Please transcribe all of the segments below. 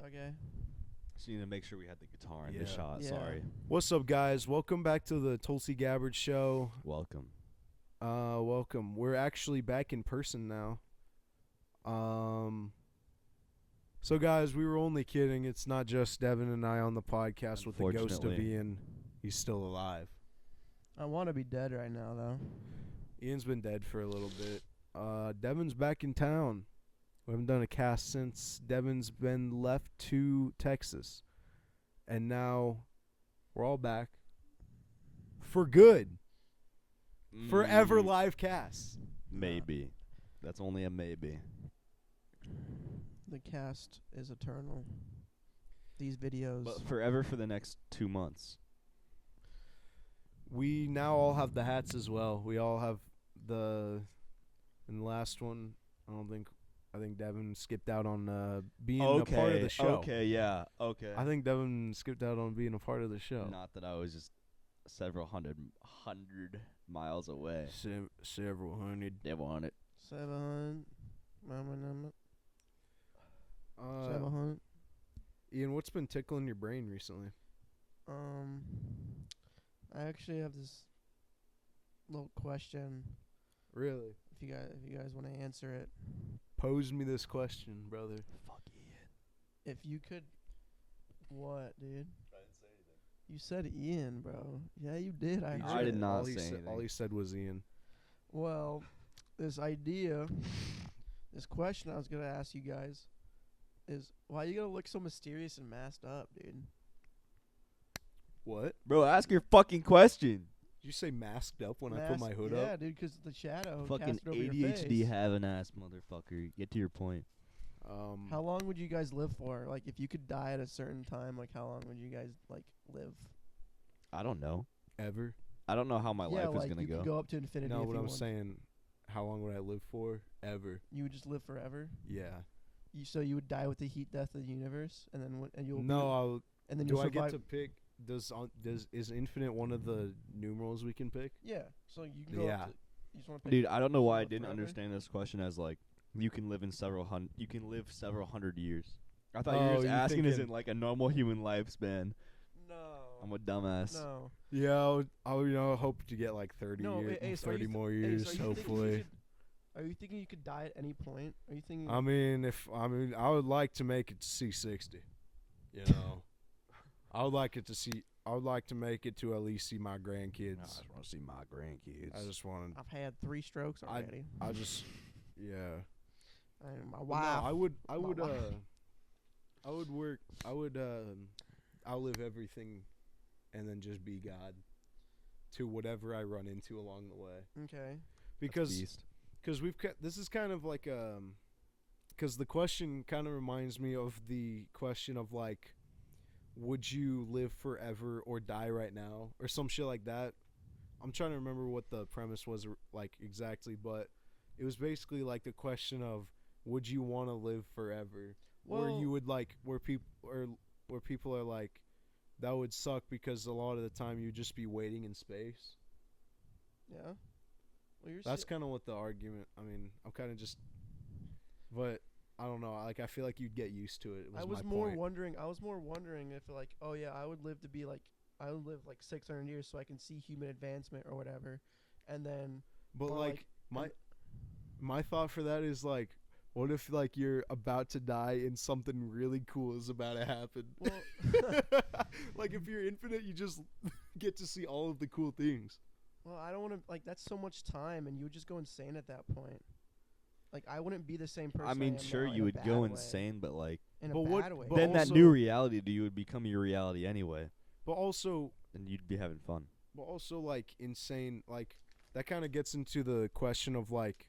Okay. Just need to make sure we had the guitar in the shot. Yeah. Sorry. What's up, guys? Welcome back to the Tulsi Gabber show. Welcome. Welcome. We're actually back in person now. So guys, we were only kidding. It's not just Devin and I on the podcast with the ghost of Unfortunately. Ian. He's still alive. I want to be dead right now, though. Ian's been dead for a little bit. Devin's back in town. We haven't done a cast since Devin's been left to Texas. And now we're all back. For good. Forever live casts. Maybe. That's only a maybe. The cast is eternal. These videos. But forever for the next 2 months. We now all have the hats as well. We all have in the last one, I think Devin skipped out on being a part of the show. Okay, yeah. Okay. I think Devin skipped out on being a part of the show. Not that I was just several hundred miles away. Several hundred. Never on it. 700. Mama number. 700. Ian, what's been tickling your brain recently? I actually have this little question. Really? If you guys want to answer it. Pose me this question, brother. Fuck Ian. If you could. What, dude? I didn't say anything. You said Ian, bro. Yeah, you did. I He heard I it. did not all he say said, anything. all he said was Ian. Well, this question I was going to ask you guys is, why you going to look so mysterious and masked up, dude? What? Bro, ask your fucking question. Did you say masked up when I put my hood yeah, up? Yeah, dude, because the shadow Fucking casted over your ADHD face. having ass motherfucker. Get to your point. How long would you guys live for? Like, if you could die at a certain time, like, how long would you guys, like, live? I don't know. Ever? I don't know how my life like is gonna you could go. go up to infinity. No, if what you I'm want. saying, how long would I live for? Ever. You would just live forever. Yeah. So you would die with the heat death of the universe, and then you'll No, and then do you'll I survive. get to pick? Is infinite one of the numerals we can pick? Yeah. So you can go. Yeah. Up to, you just want to pick. Dude, I don't know why I live didn't forever? understand this question as like you can live several hundred years. I thought Oh, you were just you asking is thinking- in like a normal human lifespan. No. I'm a dumbass. No. Yeah, I would hope to get like 30 No. years, Hey, so are 30 you more hey, years, so are you thinking you hopefully. could- Are you thinking you could die at any point? Are you thinking? I mean, I would like to make it to see 60. You know, I would like to make it to at least see my grandkids. I just want to see my grandkids. I just want I've had 3 strokes already. I just, yeah. And my No, wife. I would outlive everything, and then just be God to whatever I run into along the way. Okay. Because this is kind of like because the question kind of reminds me of the question of like, would you live forever or die right now or some shit like that. I'm trying to remember what the premise was like exactly, but it was basically like the question of, would you want to live forever, or you would like where people are like, that would suck because a lot of the time you'd just be waiting in space. Yeah. Well, That's kind of what the argument. I mean, I'm kind of just, but I don't know. Like, I feel like you'd get used to it. I was more wondering if like, oh yeah, I would live 600 years so I can see human advancement or whatever, and then. But or like my thought for that is like, what if like you're about to die and something really cool is about to happen? Well, like if you're infinite, you just get to see all of the cool things. well, I don't want to like. That's so much time, and you would just go insane at that point. Like I wouldn't be the same person. I mean, am sure, now, in you a would bad go way. insane, but like In But a what- bad way. but then that also- new reality, you would become your reality anyway, But also and you'd be having fun. like insane, like that kind of gets into the question of like,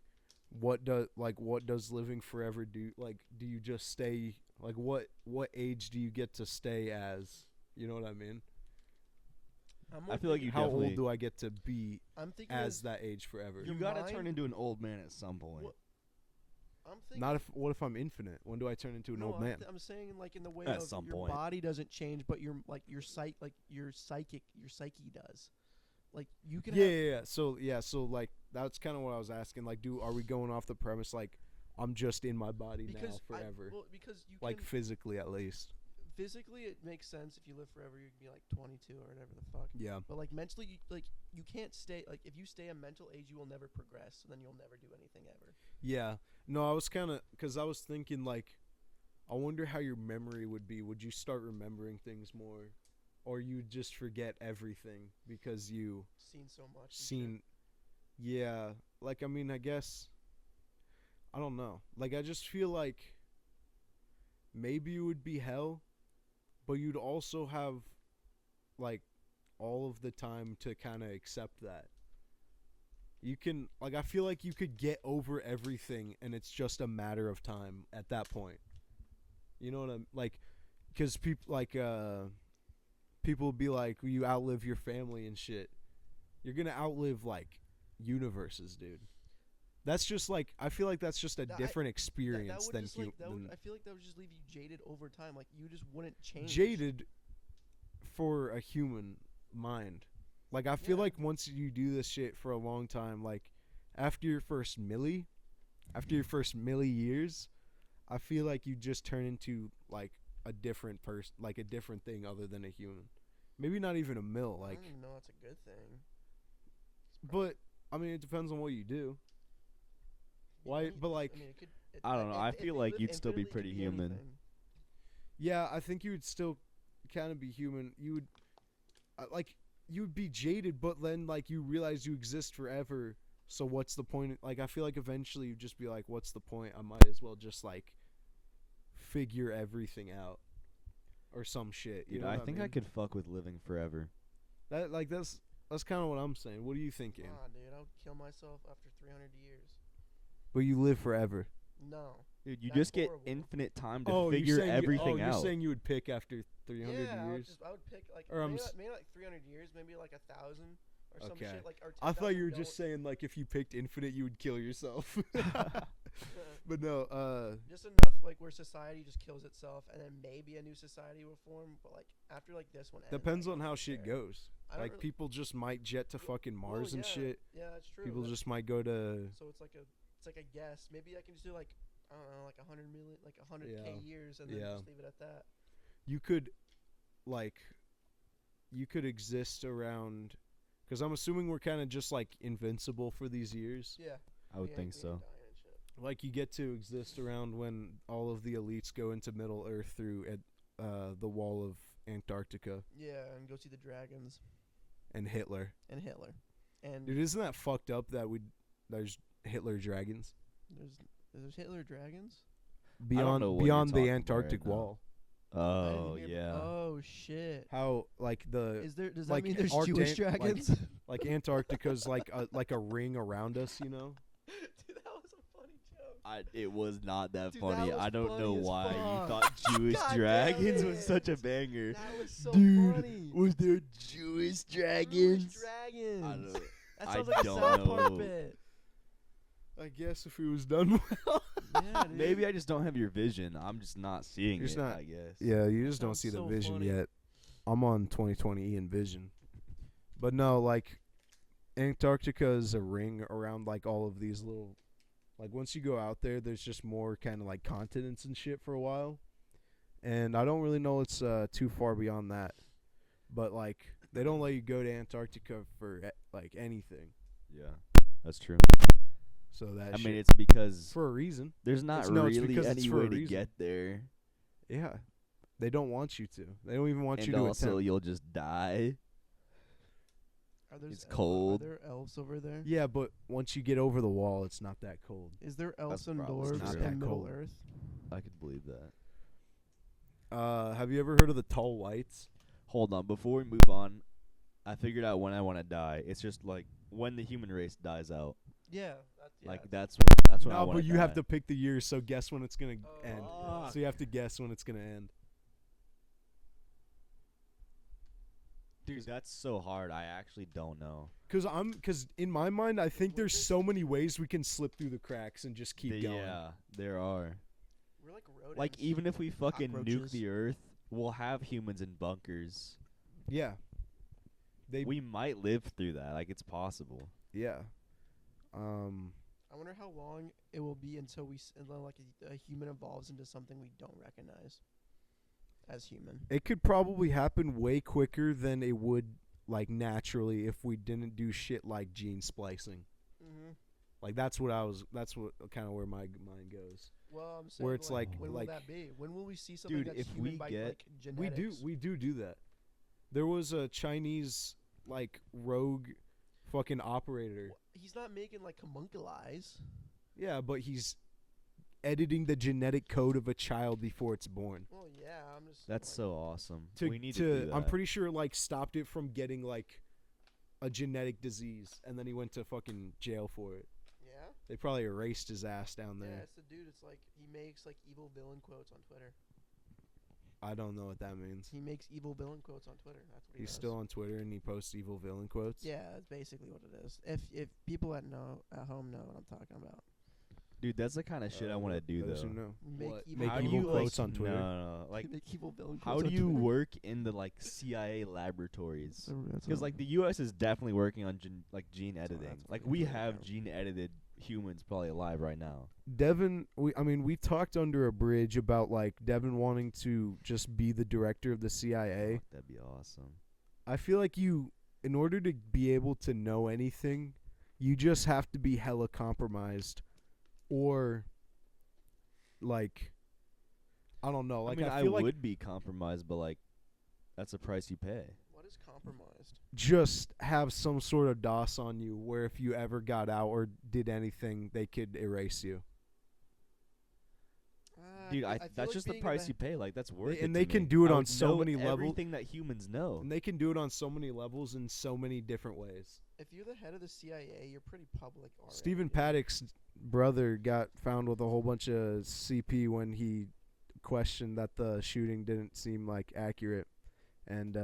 what does living forever do? Like, do you just stay? Like, what age do you get to stay as? You know what I mean? I feel like you How definitely. old do I get to be I'm thinking as that age forever? You Your gotta mind- turn into an old man at some point. What- I'm thinking. Not if. What if I'm infinite? When do I turn into an old man? I'm saying like in the way At of some your point. body doesn't change, but your psyche does. Like you can. Yeah. So like that's kind of what I was asking. Like, are we going off the premise like I'm just in my body now forever? Because you Like can, physically, at least. physically it makes sense if you live forever. You can be like 22 or whatever the fuck. Yeah. But like mentally, you can't stay. Like if you stay a mental age, you will never progress. So then you'll never do anything ever. Yeah. No, I was kind of because I was thinking like, I wonder how your memory would be. Would you start remembering things more, or you just forget everything because you Seen so much. Yeah. Like I mean, I guess. I don't know. Like I just feel like maybe it would be hell, but you'd also have like all of the time to kind of accept that. You can like I feel like you could get over everything and it's just a matter of time at that point. You know what I'm like cuz people like people will be like you outlive your family and shit. You're going to outlive like universes, dude. That's just like I feel like that's just a different experience than human. I feel like that would just leave you jaded over time. Like you just wouldn't change. Jaded for a human mind. Like I feel like once you do this shit for a long time, like after your first milli years, I feel like you just turn into like a different person, like a different thing other than a human. Maybe not even a mill. Like I don't even know that's a good thing. but I mean, it depends on what you do. Why? But like, I mean, I don't know. I feel like you'd still be pretty human. yeah, I think you would still kind of be human. You would, like, you would be jaded, but then like you realize you exist forever. So what's the point? Like, I feel like eventually you'd just be like, what's the point? I might as well just like figure everything out, or some shit. You Dude, know I what think mean? I could fuck with living forever. That's kind of what I'm saying. What are you thinking? Nah, dude, I would kill myself after 300 years. But you live forever. No. Dude, you That's just get horrible. infinite time to figure everything you're out. saying you would pick after 300 yeah, years? I would pick like Or maybe like 300 years, maybe like 1,000 or some Okay. shit. Like or I thought you were 10,000 just saying like if you picked infinite, you would kill yourself. But no, just enough like where society just kills itself, and then maybe a new society will form. But like after like this one ends, depends I on how don't shit care. goes. I don't Like really- people just might jet to fucking Mars and yeah, shit. Yeah, that's true. People That's- just might go to. So it's like a guess. Maybe I can just do like I don't know, like 100 million, like 100K Yeah. years, and then Yeah. just leave it at that. You could, like, you could exist around. Because I'm assuming we're kind of just like invincible for these years. Yeah. I would We think ain't so. dying and shit. Like you get to exist around when all of the elites go into Middle Earth through the wall of Antarctica Yeah, and go see the dragons and Hitler. and Hitler, and Dude, isn't that fucked up that there's Hitler dragons there's Hitler dragons. know what you're beyond talking the about Antarctic right now. wall? I didn't Oh hear yeah. Oh shit. How like Does that like mean there's our Jewish dan- like- dragons? like Antarctica's like a ring around us, you know? Dude, that was a funny joke. It was not that Dude, that funny. was I don't know funny as why fuck. you thought Jewish God damn dragons it. was such a banger. That was so Dude, funny. was there Jewish dragons? Jewish dragons. I don't know. That I sounds like a don't South Park know. bit. I guess if it was done well. Yeah, dude. Maybe I just don't have your vision. I'm just not seeing You're just it, not- I guess. Yeah, you just don't Sounds see the so vision funny. yet. I'm on 2020 in vision. But no, like Antarctica is a ring around like all of these little like once you go out there there's just more kind of like continents and shit for a while. And I don't really know it's too far beyond that. But like they don't let you go to Antarctica for like anything. Yeah, that's true. So that I shit, mean, it's because for a reason. there's not it's really because it's any for a way to reason. get there. Yeah. They don't want you to. They don't even want And you to also, attempt. you'll just die. It's cold. Are there elves over there? Yeah, but once you get over the wall, it's not that cold. Is there elves That's and probably dwarves not that in Middle cold. Earth? I could believe that. Have you ever heard of the tall whites? Hold on, before we move on, I figured out when I want to die. It's just like when the human race dies out. Yeah. Like that's when I No, want but to you die. have to pick the year, so guess when it's gonna Oh, end. fuck. So you have to guess when it's gonna end. Dude, that's so hard. I actually don't know. Cause in my mind, I think there's so many ways we can slip through the cracks and just keep going. Yeah, there are. We're like rodents. Like, even if we fucking nuke Cockroaches. the Earth, we'll have humans in bunkers. Yeah. We might live through that. Like, it's possible. Yeah. I wonder how long it will be until until like a human evolves into something we don't recognize as human. It could probably happen way quicker than it would like naturally if we didn't do shit like gene splicing. Mm-hmm. Like that's what kind of where my mind goes. Well, I'm saying Where it's like when like will that be? When will we see something Dude, that's if human we by get- like genetics? we do that. There was a Chinese like rogue fucking operator. He's not making like homunculus eyes. Yeah, but he's editing the genetic code of a child before it's born. Well, yeah, I'm just. That's like, so awesome. We need to do that. I'm pretty sure like stopped it from getting like a genetic disease, and then he went to fucking jail for it. Yeah. They probably erased his ass down Yeah, there. it's the dude. It's like he makes like evil villain quotes on Twitter. I don't know what that means. He makes evil villain quotes on Twitter. That's what he He's does. still on Twitter and he posts evil villain quotes. Yeah, that's basically what it is. If people at home know what I'm talking about. Dude, that's the kind of shit I want to do, Those though. who know. Make What? evil Make How do evil you, quotes like, on Twitter. No. Like, make evil villain how quotes do on you Twitter. work in the, like, CIA laboratories? That's Because, like, the U.S. is definitely working on gene That's editing. what Like, we we do have now. gene-edited humans probably alive right now. Devin, we talked under a bridge about like Devin wanting to just be the director of the CIA. Fuck, that'd be awesome. I feel like in order to be able to know anything, you just have to be hella compromised, or like, I don't know. Like I mean, I feel like would be compromised, but, like, that's the price you pay. What is compromised? just have some sort of DOS on you, where if you ever got out or did anything, they could erase you. Dude, I feel that's like just the being price a- you pay. Like, that's worth it. And to they can me. do it I on would so know many levels. Everything that humans know. And they can do it on so many levels in so many different ways. If you're the head of the CIA, you're pretty public already. Stephen Paddock's brother got found with a whole bunch of CP when he questioned that the shooting didn't seem like accurate. And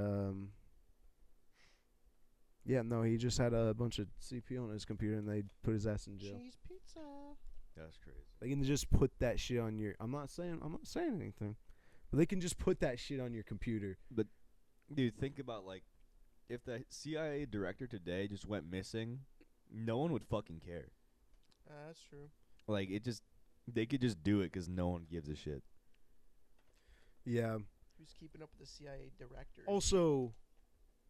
yeah, no, he just had a bunch of CP on his computer and they put his ass in jail. Cheese pizza. That's crazy. They can just put that shit on your I'm not saying anything. But they can just put that shit on your computer. Dude, think about, like, if the CIA director today just went missing, no one would fucking care. That's true. Like, they could just do it because no one gives a shit. Yeah. Who's keeping up with the CIA director? Also,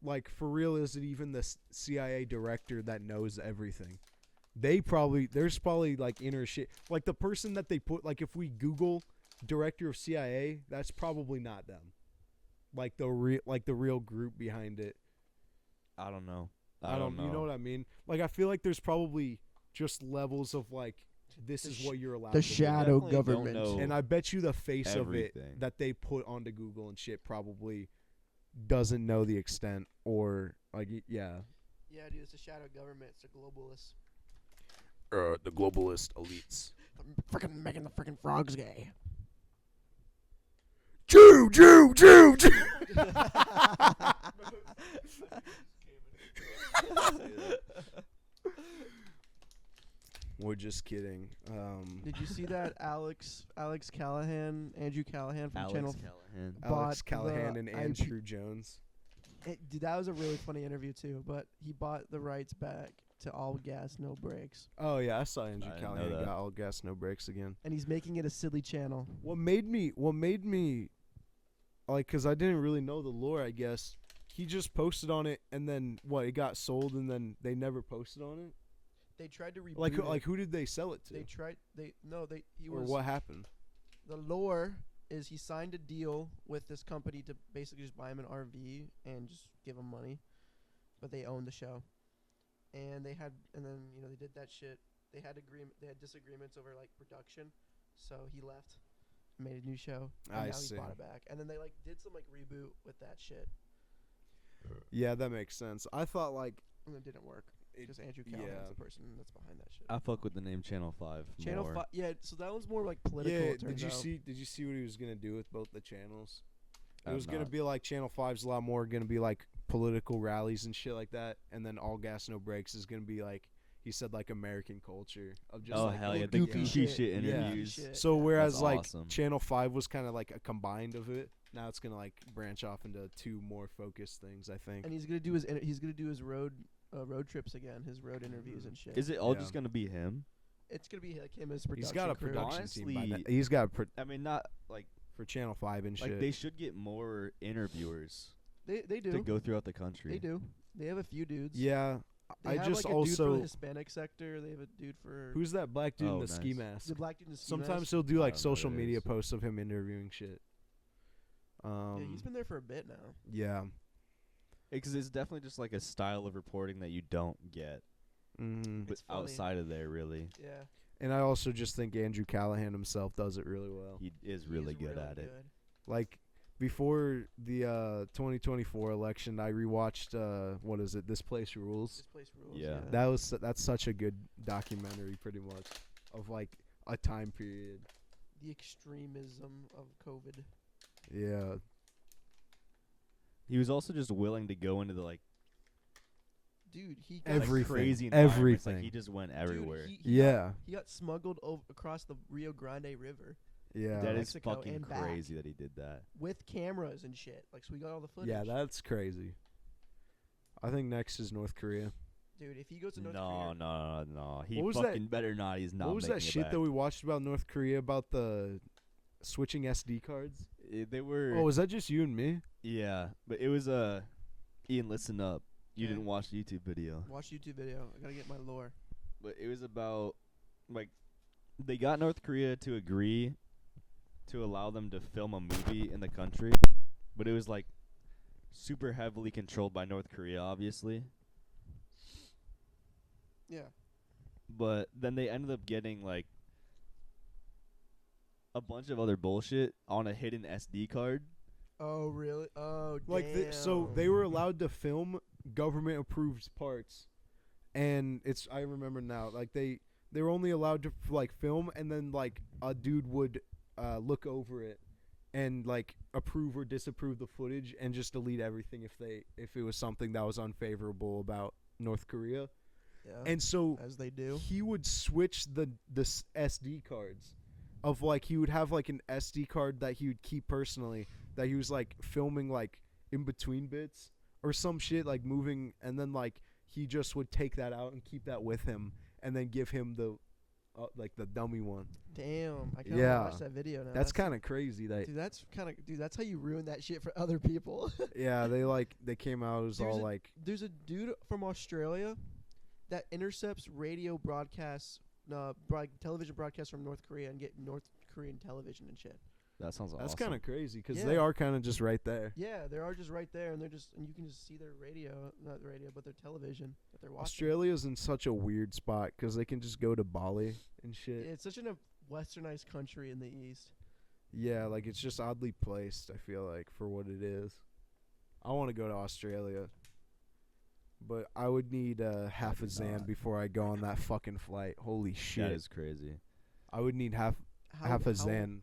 like, for real, is it even the CIA director that knows everything? There's probably like inner shit. Like the person that they put, like if we Google director of CIA, that's probably not them. Like the real group behind it. I don't know. I don't know. You know what I mean? Like I feel like there's probably just levels of like, this is what you're allowed the to do. shadow Definitely don't government. know. And I bet you the face of it Everything. that they put onto Google and shit probably doesn't know the extent or like yeah. Yeah, dude, it's a shadow government. It's a globalist. The globalist elites. Freaking making the freaking frogs gay. Jew. We're just kidding. Did you see that Alex Callahan, Andrew Callahan from Channel? Callahan. Alex bought Callahan the and IP Andrew Jones. Dude, that was a really funny interview too. But he bought the rights back to All Gas No Brakes, Oh yeah, I saw Andrew I didn't know Callahan that. got All Gas No Brakes again. and he's making it a silly channel. What made me like, cause I didn't really know the lore. I guess he just posted on it, and then it got sold, and then they never posted on it. They tried to reboot Like it. who did they sell it to? He Or was what happened? the lore is he signed a deal with this company to basically just buy him an RV and just give him money, but they own the show, and then they did that shit. They had disagreements over like production, so he left, made a new show, and I now see. he bought it back, and then they like did some like reboot with that shit, Yeah, that makes sense. I thought like and it didn't work because Andrew Callahan is the person that's behind that shit. I fuck with the name Channel 5 Channel more. 5, yeah. So that one's more like political. yeah. it turns out. Did you see what he was gonna do with both the channels? It I'm was gonna not. be like Channel 5's a lot more gonna be like political rallies and shit like that, and then All Gas No Brakes is gonna be like he said like American culture of just Oh like hell yeah, the goofy goofy shit. shit Yeah. interviews. Shit. So Yeah. whereas That's like awesome. Channel 5 was kind of like a combined of it, now it's gonna like branch off into 2 more focused things, I think. And he's gonna do his road trips again, his road interviews and shit. Is it all Yeah. just gonna be him? It's gonna be like him as production He's got a crew. production Honestly, team. By now. He's got I mean, not like for Channel 5 and shit. they should get more interviewers They to do. go throughout the country. They do. They have a few dudes. Yeah, They I have just like a dude for also the Hispanic sector. They have a dude for who's that black dude in Oh, the ski nice. mask? the black dude in the ski Sometimes mask. he'll do I like don't know who social it media is. posts of him interviewing shit. Yeah, he's been there for a bit now. Yeah. Because it's definitely just like a style of reporting that you don't get Mm. It's funny. outside of there. Really, Yeah, And I also just think Andrew Callahan himself does it really well. he is He really is good really at it. good. Like before the 2024 election, I rewatched what is it? This Place Rules. This place rules. Yeah. That's such a good documentary, pretty much, of like a time period. The extremism of COVID. Yeah. He was also just willing to go into the like Dude, he got like, Everything. crazy environments. Like Everything. he just went Dude, everywhere. Yeah. He got smuggled across the Rio Grande River Yeah. That is Mexico fucking and back. crazy that he did that. with cameras and shit. Like, so we got all the footage. Yeah, that's crazy. I think next is North Korea. Dude, if he goes to North No, Korea, no, no. He What was fucking better not. He's not. What was making that it shit back. that we watched about North Korea about the switching SD cards? They were. Oh, was that just you and me? Yeah, but it was Ian, listen up. You Okay. didn't watch the YouTube video, watch YouTube video. I gotta get my lore. but it was about like they got North Korea to agree to allow them to film a movie in the country, but it was like super heavily controlled by North Korea, obviously. Yeah. But then they ended up getting like a bunch of other bullshit on a hidden SD card. Oh, really? Oh, Like, so they were allowed to film government approved parts, and I remember now, like they were only allowed to like film, and then like a dude would look over it and like approve or disapprove the footage and just delete everything if it was something that was unfavorable about North Korea. Yeah. And so as they do. he would switch the SD cards of like he would have like an SD card that he would keep personally that he was like filming like in between bits or some shit like moving, and then like he just would take that out and keep that with him and then give him the like the dummy one. Damn. I kinda Yeah. wanna watch that video now. That's kind of crazy. That Dude, that's how you ruin that shit for other people. yeah, they came out, it was all like There's a dude from Australia that intercepts radio broadcasts, television broadcasts from North Korea and get North Korean television and shit. That sounds that's awesome. kind of crazy because Yeah. they are kind of just right there. Yeah, they are just right there, and you can just see their not the radio, but their television that they're watching. Australia's in such a weird spot because they can just go to Bali and shit. It's such a westernized country in the east. Yeah, like it's just oddly placed, I feel like, for what it is. I want to go to Australia, but I would need half a Probably Zan not. before I go on that fucking flight. Holy That shit. is crazy. I would need half a Zan,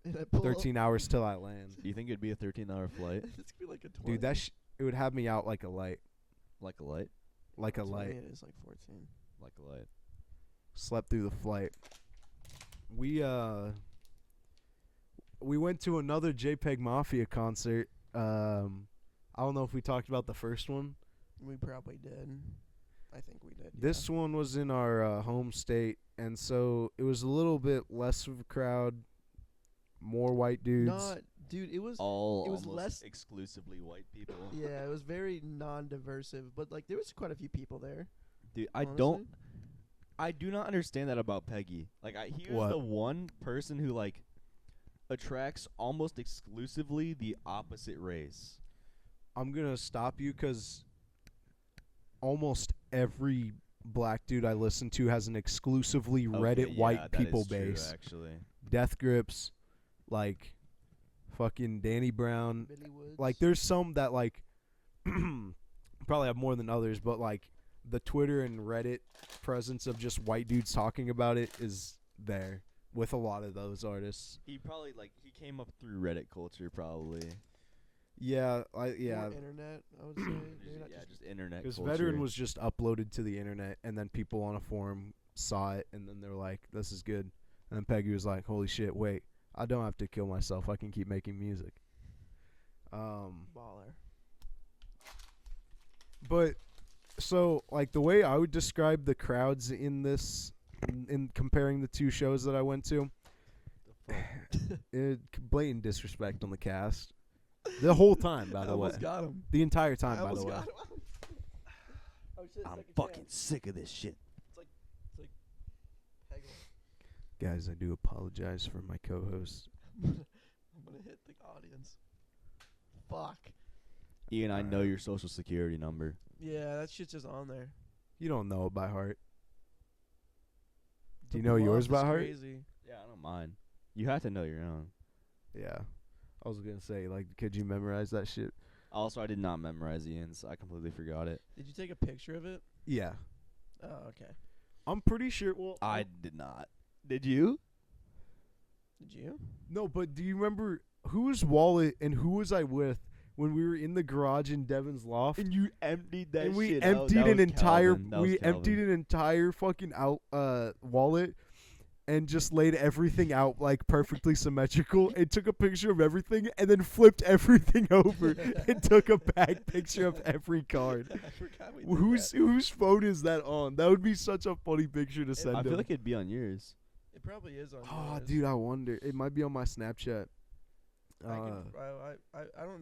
And I pull 13 hours till I land. Do you think it'd be a 13-hour flight? It's gonna be like a 20. Dude, it would have me out like a light. Like a light? Like a 20, light. It is like 14. Like a light. Slept through the flight. We went to another JPEG Mafia concert. I don't know if we talked about the first one. We probably did. I think we did. This one was in our home state, and so it was a little bit less of a crowd, more white dudes. Dude, it was All it was almost less- exclusively white people. yeah, it was very non-diversive, but like there was quite a few people there. Dude, I do not understand that about Peggy. Like, he was What? the one person who like attracts almost exclusively the opposite race. I'm gonna stop you because almost every black dude I listen to has an exclusively Reddit Okay, white yeah, that people is true, base. actually. Death Grips, like fucking Danny Brown. Billy Woods. Like there's some that like probably have more than others, but like the Twitter and Reddit presence of just white dudes talking about it is there with a lot of those artists. He came up through Reddit culture, probably. Yeah, More yeah. internet, I would say. Maybe not just just internet Because culture. Veteran was just uploaded to the internet, and then people on a forum saw it, and then they're like, "This is good." And then Peggy was like, "Holy shit! Wait, I don't have to kill myself. I can keep making music." baller. But so like the way I would describe the crowds in this, in comparing the two shows that I went to, blatant disrespect on the cast. The whole time, by I the way. almost got him. The entire I time, by almost the way. got him. Oh shit! I'm second fucking chance. sick of this shit. Peg Guys, I do apologize for my co-host. I'm gonna hit the audience. Fuck. Ian, I know your social security number. Yeah, that shit's just on there. You don't know it by heart. Do The you know yours bluff by is heart? Crazy. Yeah, I don't mind. You have to know your own. Yeah. I was gonna say, like, could you memorize that shit? Also, I did not memorize Ian's. I completely forgot it. Did you take a picture of it? Yeah. Oh, okay. I'm pretty sure. Well, I did not. Did you? Did you? no, but do you remember whose wallet and who was I with when we were in the garage in Devin's loft? And you emptied that And we shit emptied out. an entire We emptied an entire fucking wallet and just laid everything out like perfectly symmetrical and took a picture of everything and then flipped everything over and took a back picture of every card. I forgot we did Whose phone is that on? That would be such a funny picture to send I him. feel like it'd be on yours. that. It probably is on. Oh, yours. dude, I wonder. It might be on my Snapchat. I don't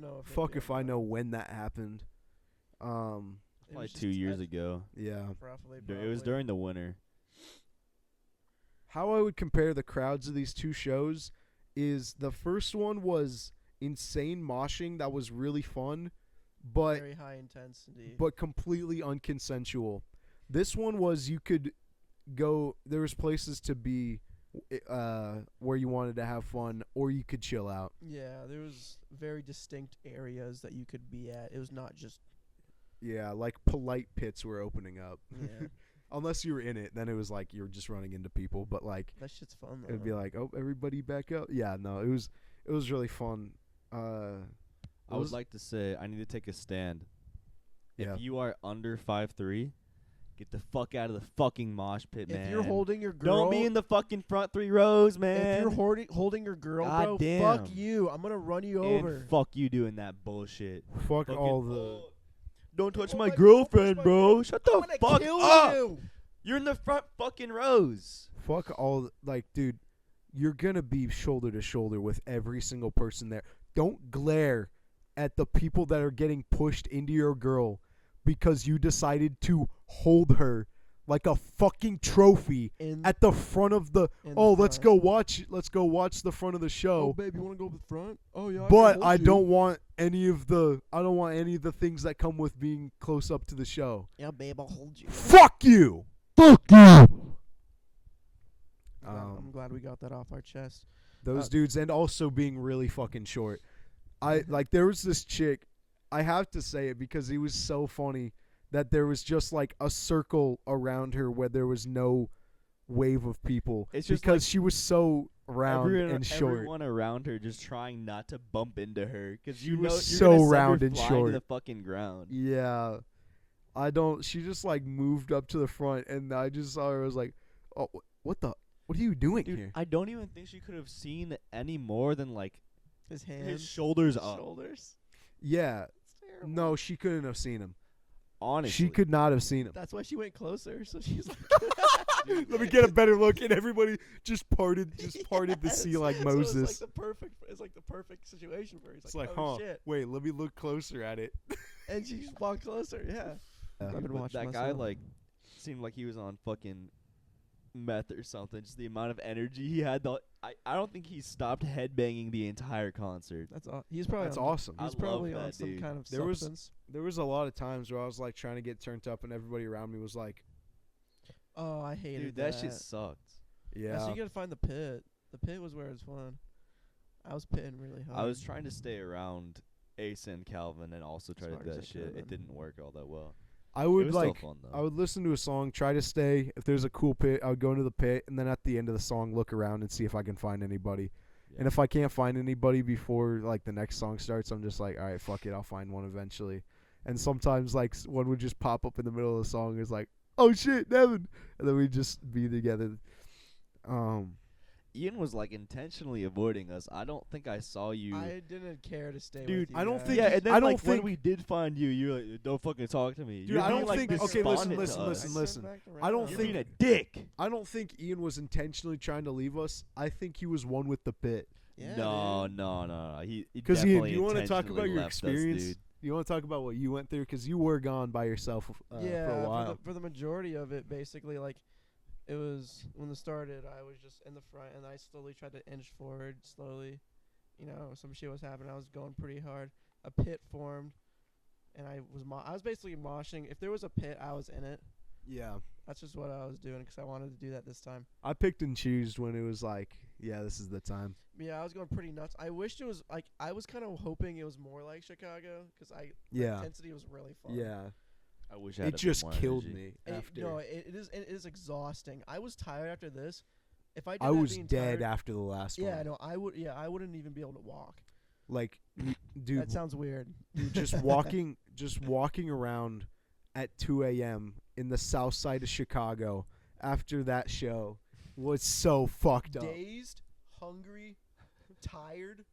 know. If it'd Fuck be if on I mine. know when that happened. It Probably was just 2 years at- ago. Yeah. Roughly. It was during the winter. How I would compare the crowds of these two shows is the first one was insane moshing that was really fun, but very high intensity. completely unconsensual. This one was you could go, there was places to be where you wanted to have fun or you could chill out. yeah, there was very distinct areas that you could be at. It was not just Yeah, like polite pits were opening up. yeah. Unless you were in it, then it was like you were just running into people, but like That shit's fun though. it'd be like, "Oh, everybody back up." Yeah, no, it was really fun. I would like to say I need to take a stand. Yeah. If you are under 5'3", get the fuck out of the fucking mosh pit, man. if you're holding your girl, Don't be in the fucking front 3 rows, man. if you're holding your girl, God bro, damn. fuck you. I'm gonna run you and over. fuck you doing that bullshit. fuck Fucking- all the Oh, don't touch Oh my my- girlfriend, don't touch my bro. girl- Shut I'm the gonna fuck kill up. you. You're in the front fucking rows. fuck all like, dude, you're gonna be shoulder to shoulder with every single person there. Don't glare at the people that are getting pushed into your girl because you decided to hold her like a fucking trophy In, at the front of the. in Oh, the let's front. go watch. Let's go watch the front of the Oh, show. babe, you wanna go up the front? Oh yeah. But I don't want any of the. I don't want any of the things that come with being close up to the show. Yeah, babe, I'll hold you. Fuck you. Fuck you. I'm glad we got that off our chest. Those dudes, and also being really fucking short. I like there was this chick. I have to say it because it was so funny that there was just like a circle around her where there was no wave of people. It's just because like she was so round and short. Everyone around her just trying not to bump into her because She you know was you're so gonna send her round and flying short. to the fucking ground. Yeah. She just like moved up to the front and I just saw her. I was like, oh, what are you doing Dude, here? I don't even think she could have seen any more than like His hands, his shoulders up. shoulders. Yeah. It's terrible. No, she couldn't have seen him. Honestly, She could not have seen him. That's why she went closer. So she's like, Let me get a better look, and everybody just parted the sea like So Moses. it's like the perfect situation for her. He's It's like, like, oh huh? shit, Wait, let me look closer at it. and she just walked closer. Yeah. I've been But watching that guy myself. like seemed like he was on fucking meth or something. Just the amount of energy he had. I don't think he stopped headbanging the entire concert. He's probably That's on, awesome. I He's love probably on that some dude. kind of There was- substance. There was a lot of times where I was like trying to get turned up, and everybody around me was like, Oh, I hated Dude, that shit sucked. "Yeah." So you gotta find the pit. The pit was where it was fun. I was pitting really hard. I was trying to stay around Ace and Calvin and also try As to hard do as that I shit. could, It man. didn't work all that well. I It would was like. still fun though. I would listen to a song, try to stay. If there's a cool pit, I would go into the pit, and then at the end of the song, look around and see if I can find anybody. And if I can't find anybody before like the next song starts, I'm just like, all right, fuck it, I'll find one eventually. And sometimes like one would just pop up in the middle of the song. It's like, oh shit, Devin, and then we'd just be together. Ian was like intentionally avoiding us. I don't think I saw you. I didn't care to stay Dude, with you. I don't guys. think yeah, and then I don't like when think- we did find you, you're like, don't fucking talk to me. Dude, You're I being, don't like, think- okay, listen, despondent to listen, us. listen. I turned back I don't around. You're think- being a dick. I don't think Ian was intentionally trying to leave us. I think he was one with the pit. Yeah, no, dude. no. He Because Ian, definitely do you want to talk about intentionally your left us, experience? dude. You want to talk about what you went through? Because you were gone by yourself Yeah, for a while. for the majority of it, basically, like, it was when it started. I was just in the front, and I slowly tried to inch forward, slowly. You know, some shit was happening. I was going pretty hard. A pit formed, and I was basically moshing. If there was a pit, I was in it. Yeah. That's just what I was doing because I wanted to do that this time. I picked and chose when it was like, yeah, this is the time. Yeah, I was going pretty nuts. I wished it was like I was kind of hoping it was more like Chicago because the Yeah. intensity was really fun. Yeah. I wish I had It a bit just more killed energy. me It, after. no, it is exhausting. I was tired after this. If I did I that was the dead entire- after the last Yeah, one. no, I would. Yeah, I wouldn't even be able to walk. Like, dude, That sounds weird. just walking around at 2 a.m. in the south side of Chicago after that show was so fucked up. Dazed, hungry, tired.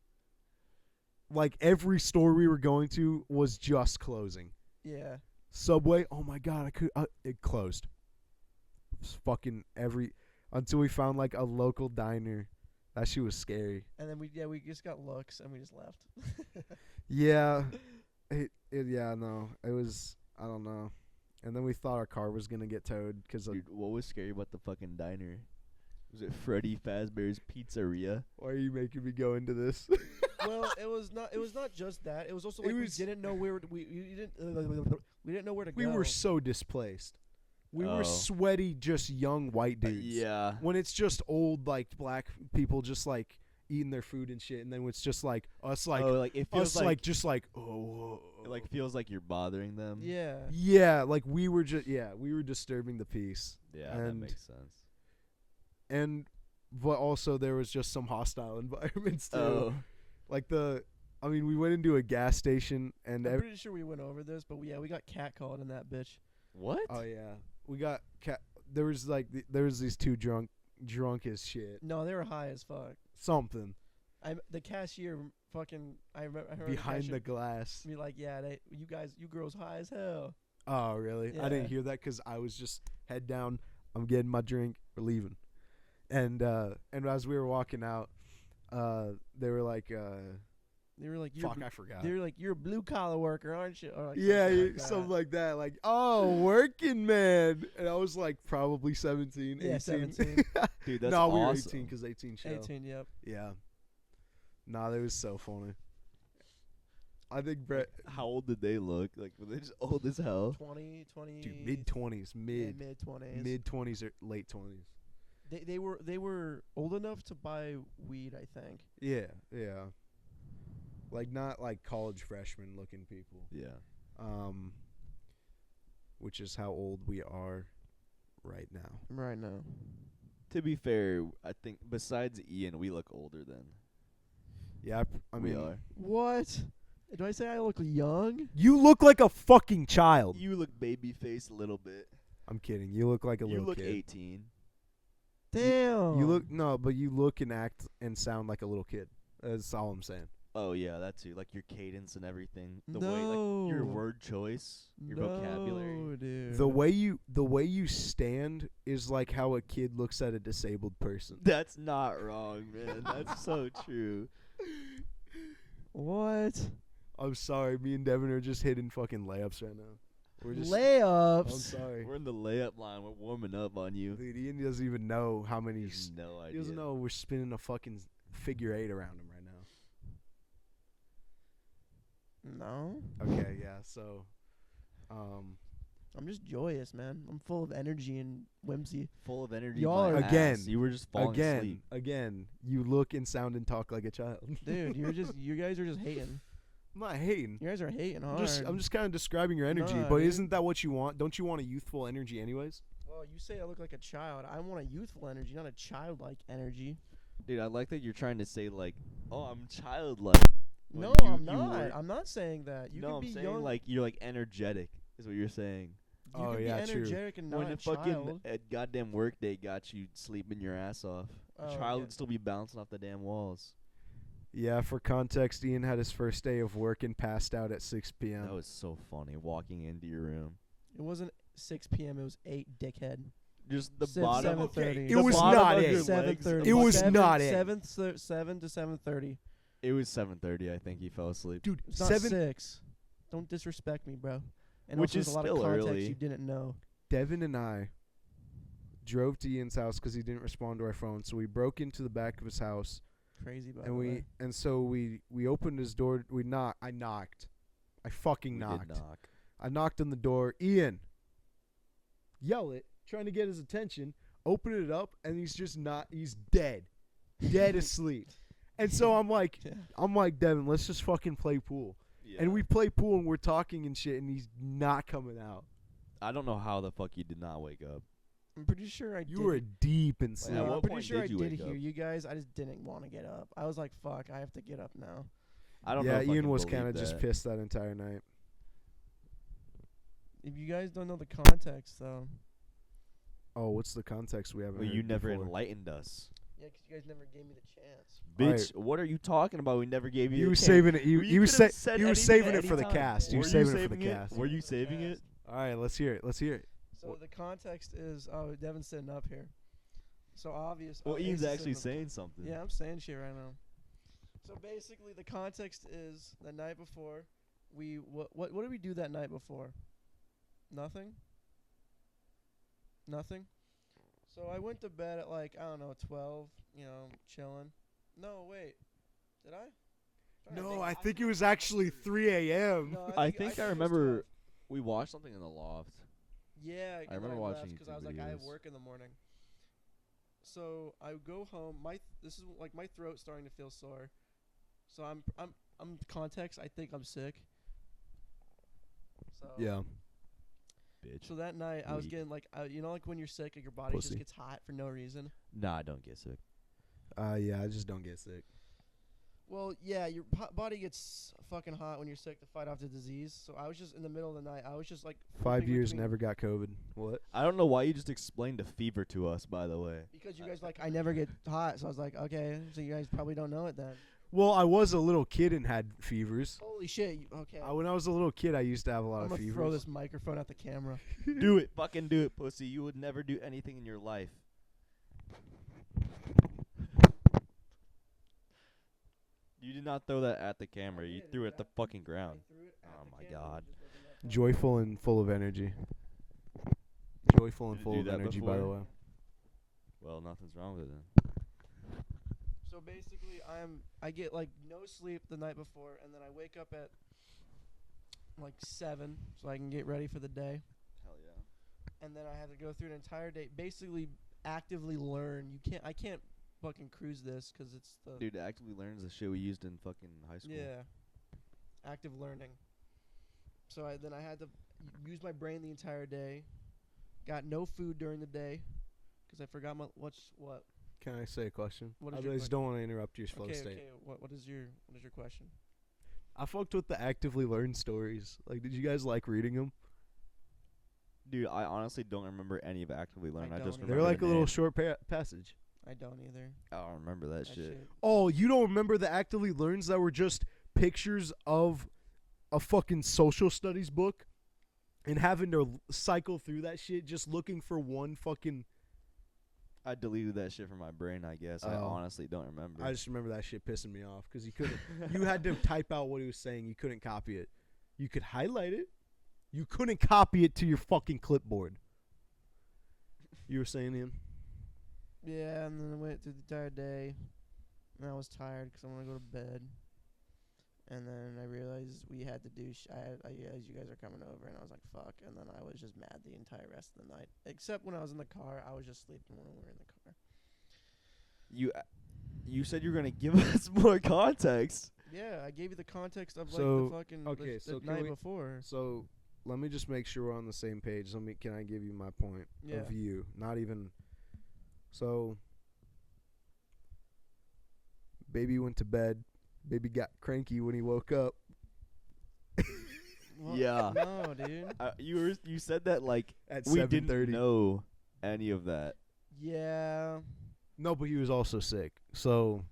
Like every store we were going to was just closing. Yeah. Subway, oh my god, it closed. It's fucking until we found like a local diner. That shit was scary. And then we just got looks and we just left. Yeah, it was, I don't know. And then we thought our car was gonna get towed because Dude, what was scary about the fucking diner? Was it Freddy Fazbear's Pizzeria? why are you making me go into this? Well, it was not just that. It was also It like was- we didn't know where we didn't know where to We go. were so displaced. We Oh. were sweaty, just young white dudes. Yeah. When it's just old, like black people, just like eating their food and shit, and then it's just like us, like oh, like it feels us, like just like oh, it like feels like you're bothering them. Yeah. yeah, like we were disturbing the peace, Yeah, that And- makes sense. but also there was just some hostile environments too. Oh. Like we went into a gas station and I'm pretty sure we went over this, but we got catcalled in that bitch. What? oh yeah, we got there was these two drunk as shit, No, they were high as fuck. something The cashier fucking. I heard behind the the cashier glass. be like, yeah, you girls high as hell. Oh really? I didn't Yeah. hear that because I was just head down. I'm getting my drink. We're leaving. And as we were walking out, they were like, They were like, "Fuck, I forgot." They were like, you're a blue collar worker, aren't you? Or like Yeah, something like something like that. Like, oh, working man. And I was like probably 17, Yeah, 18. 17. Dude, that's no, we were awesome. 18 because 18 show. 18, yep. Yeah. Nah, that was so funny. I think Brett, How old did they look? Like, were they just old as hell? 20. dude, mid-20s, mid 20s. mid-20s or late 20s. They were old enough to buy weed, I think. Yeah, yeah. Like not like college freshman looking people. Yeah. Which is how old we are right now. Right now. To be fair, I think besides Ian, we look older than Yeah, I we mean, are. What? Do I say I look young? you look like a fucking child. You look baby faced a little bit. I'm kidding. You look like a You little look kid. 18. Damn. You look but you look and act and sound like a little kid. That's all I'm saying. Oh yeah, that too. Like your cadence and everything. The no. way, like your word choice, your vocabulary. No, dude. The way you stand is like how a kid looks at a disabled person. That's not wrong, man. That's so true. What? I'm sorry, me and Devin are just hitting fucking layups right now. We're just Layups. I'm sorry. We're in the layup line. We're warming up on you. Dude, Ian doesn't even know how many He has no idea. he doesn't know we're spinning a fucking figure 8 around him right now. No. Okay, yeah. So I'm just joyous, man. I'm full of energy and whimsy. Full of energy. Y'all my are- Again, ass. You were just falling asleep. again, you look and sound and talk like a child. Dude, you guys are just hating. I'm not hating. You guys are hating hard. I'm just kind of describing your energy, Nah, but dude. isn't that what you want? Don't you want a youthful energy anyways? Well, you say I look like a child. I want a youthful energy, not a childlike energy. Dude, I like that you're trying to say like, oh, I'm childlike. when No, you- I'm you not. work- I'm not saying that. You no, can I'm be saying young. like you're like energetic is what you're saying. You Oh, can yeah, be true. energetic and not When a a fucking child. goddamn work day got you sleeping your ass off, Oh, a child yeah. would still be bouncing off the damn walls. Yeah, for context, Ian had his first day of work and passed out at 6 p.m. That was so funny walking into your room. It wasn't 6 p.m. It was 8, dickhead. Just the Seven- bottom. 7:30. It was not it. 7:30. It was Seven- not it. 7 to 7:30. It was 7:30. I think he fell asleep. Dude, It's not 6. Don't disrespect me, bro. And Which also is there's a lot of still context early. you didn't know. Devin and I drove to Ian's house because he didn't respond to our phone. So we broke into the back of his house, Crazy, by the and way. we opened his door. I knocked. I fucking We knocked. did knock. I knocked on the door. Ian, yell it, trying to get his attention. Open it up, and he's just not. He's dead, dead asleep. And so I'm like, Devin, let's just fucking play pool. Yeah. And we play pool, and we're talking and shit, and he's not coming out. I don't know how the fuck you did not wake up. I'm pretty sure I did. You were deep in Like, sleep. at No, what I'm pretty point sure did I you did wake hear up? you guys. I just didn't want to get up. I was like, fuck, I have to get up now. I don't know. Yeah, If I Ian can was believe kind of just that. pissed that entire night. If you guys don't know the context, though. Oh, what's the context we haven't Well, heard you never before? enlightened us. Yeah, 'cause you guys never gave me the chance. Bitch, what are you talking about? We never gave you. He the was chance. saving it. He You was could've said he was anything saving at it for any the time. cast. He Were was you saving it for the saving it? cast. Were you saving it? All right, let's hear it. Let's hear it. So the context is, Devin's sitting up here. So obvious. Well, Ace Ian's is actually sitting up- saying something. Yeah, I'm saying shit right now. So basically, the context is the night before, what did we do that night before? Nothing. Nothing. So I went to bed at like, I don't know, 12. Chilling. No, wait. Did I? No, I think it was actually 3 a.m. No, I it think I was remember 12. we watched something in the loft. Yeah, I remember watching because YouTube I was like, I have videos. work in the morning. So I go home. This is like my throat's starting to feel sore. So I'm context. I think I'm sick. So Yeah. Bitch. So that night I was Weak. getting like, like when you're sick and your body Pussy. just gets hot for no reason. Nah, I don't get sick. Yeah, I just don't get sick. Well, yeah, your body gets fucking hot when you're sick to fight off the disease. So I was just in the middle of the night. I was just like 5 flipping years, between- never got COVID. What? I don't know why you just explained a fever to us, by the way. Because you guys like I never get hot. So I was like, okay, so you guys probably don't know it then. Well, I was a little kid and had fevers. Holy shit! Okay. When I was a little kid, I used to have a lot I'm of gonna fevers. throw this microphone at the camera. Do it. Fucking do it, pussy. You would never do anything in your life. You did not throw that at the camera. You threw it at the fucking ground. Oh my god. Joyful and full of energy. Joyful and Did it full do of that energy, by the before? way. Well, nothing's wrong with it then. So basically, I get like no sleep the night before, and then I wake up at like 7 so I can get ready for the day, Hell yeah. and then I have to go through an entire day, basically actively learn. I can't fucking cruise this because it's the Dude, actively learns the shit we used in fucking high school. yeah, active learning. So then I had to use my brain the entire day. Got no food during the day because I forgot what. Can I say a question? What is I your just question? don't want to interrupt your flow Okay, state. okay. What is your question? I fucked with the actively learned stories. Like, did you guys like reading them? Dude, I honestly don't remember any of actively learned. I don't just either. remember They're like the a little name. short passage. I don't either. I don't remember that shit. Oh, you don't remember the actively learns that were just pictures of a fucking social studies book and having to cycle through that shit just looking for one fucking... I deleted that shit from my brain, I guess. I Oh. honestly don't remember. I just remember that shit pissing me off because you couldn't... you had to type out what he was saying. You couldn't copy it. You could highlight it. You couldn't copy it to your fucking clipboard. You were saying, Ian? Yeah, and then I went through the entire day, and I was tired because I want to go to bed. And then I realized we had to do. I realized you guys are coming over, and I was like, "Fuck!" And then I was just mad the entire rest of the night, except when I was in the car. I was just sleeping when we were in the car. You said you were gonna give us more context. Yeah, I gave you the context of like So, the fucking okay, the so can night we- before. So let me just make sure we're on the same page. Can I give you my point Yeah. of view? Not even. So Baby went to bed. Baby got cranky when he woke up. What? Yeah. No, dude. You said that like At we 7:30. didn't know any of that. Yeah. No, but he was also sick. So,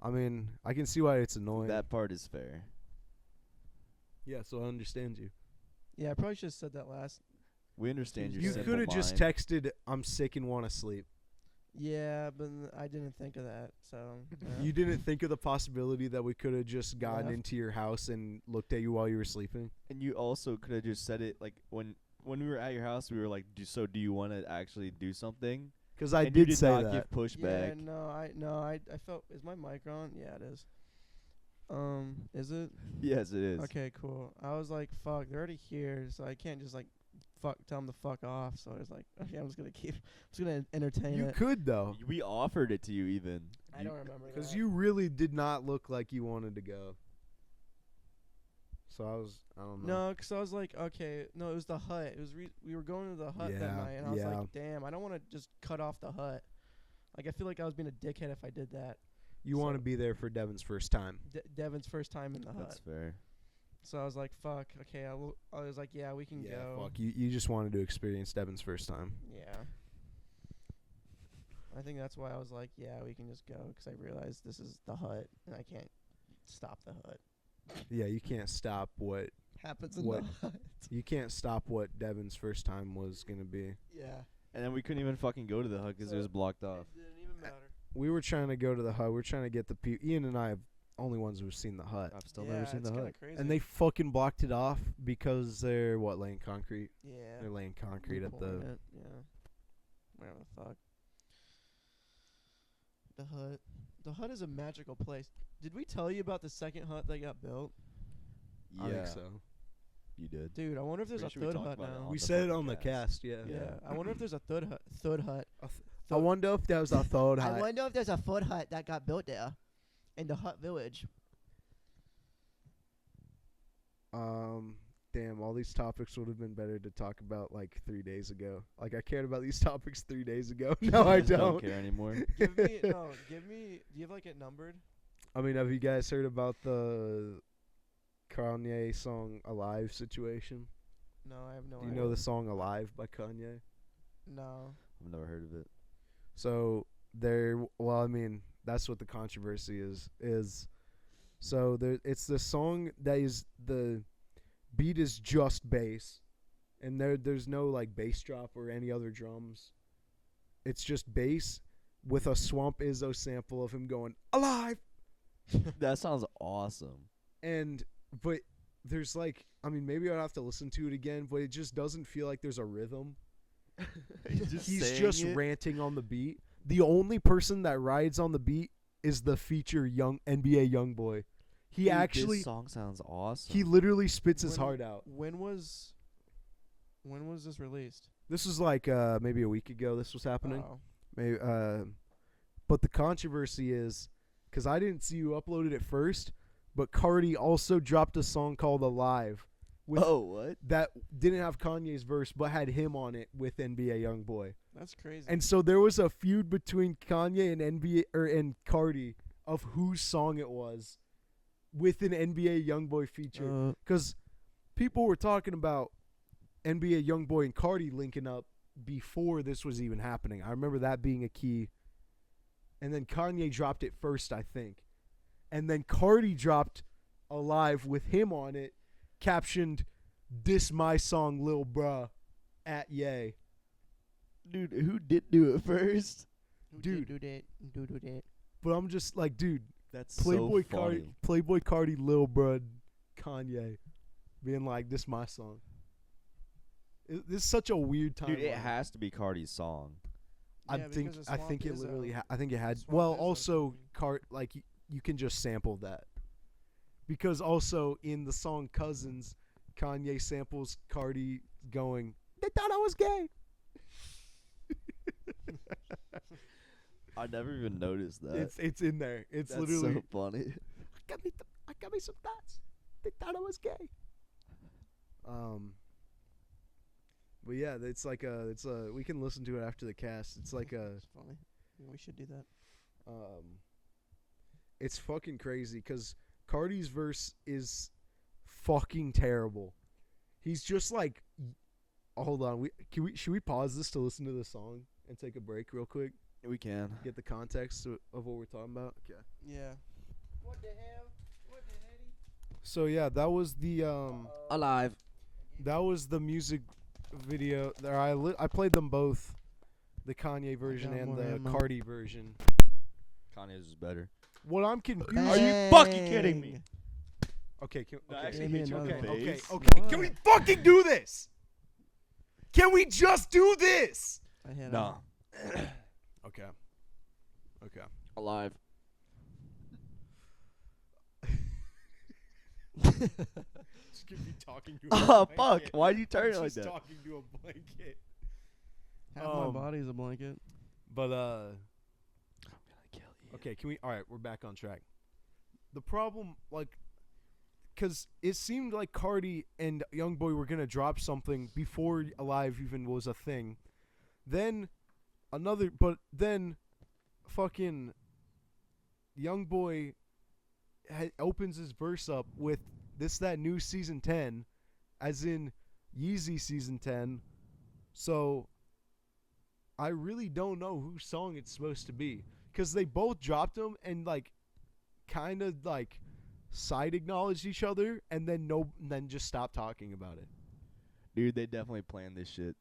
I mean, I can see why it's annoying. That part is fair. Yeah, so I understand you. Yeah, I probably should have said that last. We understand your You simple could have just mind. texted, "I'm sick and want to sleep." Yeah, but I didn't think of that. So yeah. You didn't think of the possibility that we could have just gotten Left. into your house and looked at you while you were sleeping? And you also could have just said it like when we were at your house, we were like, do you want to actually do something? Because I And you did did say not that. give pushback. Yeah, no, I felt. Is my mic on? Yeah, it is. Is it? Yes, it is. Okay, cool. I was like, fuck, they're already here, so I can't just like, tell them to fuck off. So I was like, okay, I'm just gonna entertain You it. could, though. We offered it to you even. I don't remember Because that. you really did not look like you wanted to go. So I don't know. No, 'cause I was like, okay, no, it was the hut. It was we were going to the hut that Yeah, night, and I was yeah. like, damn, I don't want to just cut off the hut. Like, I feel like I was being a dickhead if I did that. You want to be there for Devin's first time. Devin's first time in the That's hut. fair. So I was like, fuck, okay, I was like, yeah, we can Yeah, go. fuck. You just wanted to experience Devin's first time. Yeah. I think that's why I was like, yeah, we can just go, 'cause I realized this is the hut, and I can't stop the hut. Yeah, you can't stop what Happens in What? the hut. you can't stop what Devin's first time was gonna be. Yeah. And then we couldn't even fucking go to the hut 'cause it So was blocked off. It didn't even matter. We were trying to go to the hut. We were trying to get the people. Ian and I are only ones who've seen the hut, I've still Yeah, never seen it's the kinda hut. crazy. and they fucking blocked it off because they're laying concrete. Yeah. They're laying concrete at Loopholing the. it, yeah. Whatever the fuck. The hut. The hut is a magical place. Did we tell you about the second hut that got built? Yeah, I think so. you did. Dude, I wonder if there's Pretty a sure we third talked hut about it now. on We the said it fucking on the cast. Yeah. Yeah. I wonder if there's a third hut. Third hut. I wonder if there was a third I hut. wonder if there's a third hut that got built there, in the hut village. Damn, all these topics would have been better to talk about like 3 days ago. Like I cared about these topics 3 days ago. No, I just don't don't. care anymore. Give me Do you have like it numbered? I mean, have you guys heard about the Kanye song "Alive" situation? No, I have no Do you idea. know the song "Alive" by Kanye? No. I've never heard of it. So well, I mean, that's what the controversy is. So it's the song that is the beat is just bass, and there's no like bass drop or any other drums. It's just bass with a Swamp Izzo sample of him going alive. That sounds awesome. But there's like, I mean, maybe I'd have to listen to it again, but it just doesn't feel like there's a rhythm. He's just ranting on the beat. The only person that rides on the beat is the feature young NBA YoungBoy. He Dude, actually, this song sounds awesome. he literally spits his When- heart out. When was this released? This was like maybe a week ago. This was happening. Oh. Maybe, but the controversy is because I didn't see you uploaded it first, but Cardi also dropped a song called "Alive" with what? that didn't have Kanye's verse but had him on it with NBA YoungBoy. That's crazy. And so there was a feud between Kanye and and Cardi of whose song it was with an NBA YoungBoy feature. Because people were talking about NBA YoungBoy and Cardi linking up before this was even happening. I remember that being a key. And then Kanye dropped it first, I think. And then Cardi dropped "Alive" with him on it, captioned, "This my song, Lil Bruh," at Ye. Dude, who did do it first? Dude. Do that. But I'm just like, dude, That's Playboy so funny. Cardi, Lil Bruh, Kanye, being like, "This my song." This is such a weird time. Dude, it has to be Cardi's song. I Yeah, think because of I Swamp think it Izzo. literally. I think it had. Swamp Well, Izzo also something. like you can just sample that, because also in the song "Cousins," Kanye samples Cardi going, "They thought I was gay." I never even noticed that. It's in there. It's That's literally. so funny. I got me some thoughts. They thought I was gay. But yeah, it's like we can listen to it after the cast. It's like It's funny. Yeah, we should do that. It's fucking crazy because Cardi's verse is fucking terrible. He's just like, hold on, should we pause this to listen to the song and take a break real quick? We can. Get the context of what we're talking about. Okay. Yeah. What the hell? What the heady? So yeah, that was the Alive. that was the music video. There, I played them both, the Kanye version got and more the ammo. Cardi version. Kanye's is better. What I'm confused. Are you fucking kidding me? Okay, Did I okay, actually Give me hit you in the another one. okay, face? okay. What? Can we fucking do this? Can we just do this? I hit No. Okay. Okay. Alive. Just gonna be talking to Oh, fuck. Why'd you turn it like that? Talking to a blanket. Half my body's a blanket. But I'm gonna kill you. okay, can we? All right, we're back on track. The problem, like, because it seemed like Cardi and YoungBoy were gonna drop something before Alive even was a thing. Then then fucking YoungBoy opens his verse up with this that new season 10, as in Yeezy season 10. So I really don't know whose song it's supposed to be, because they both dropped them and like kind of like side acknowledged each other and then just stopped talking about it. Dude, they definitely planned this shit.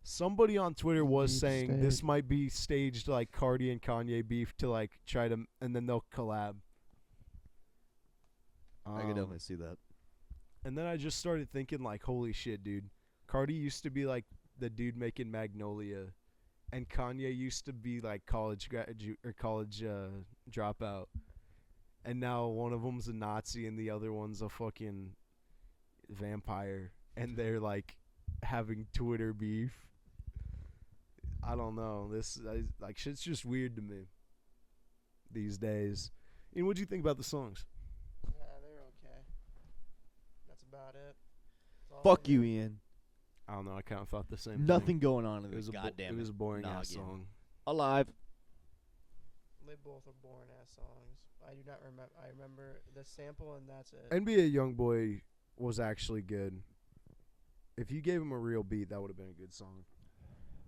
Somebody on Twitter was Deep saying this state. might be staged like Cardi and Kanye beef to like try to, and then they'll collab. I could definitely see that. And then I just started thinking like, holy shit, dude. Cardi used to be like the dude making Magnolia, and Kanye used to be like college dropout. And now one of them's a Nazi and the other one's a fucking vampire, and they're like having Twitter beef. I don't know. Like shit's just weird to me these days. And what'd you think about the songs? Yeah, they're okay. That's about it. That's all Fuck I you, did. Ian. I don't know. I kind of thought the same thing. Nothing going on in It was this a goddamn. it was a boring ass noggin. song. Alive. They both are boring ass songs. I do not remember. I remember the sample and that's it. NBA YoungBoy was actually good. If you gave him a real beat, that would have been a good song.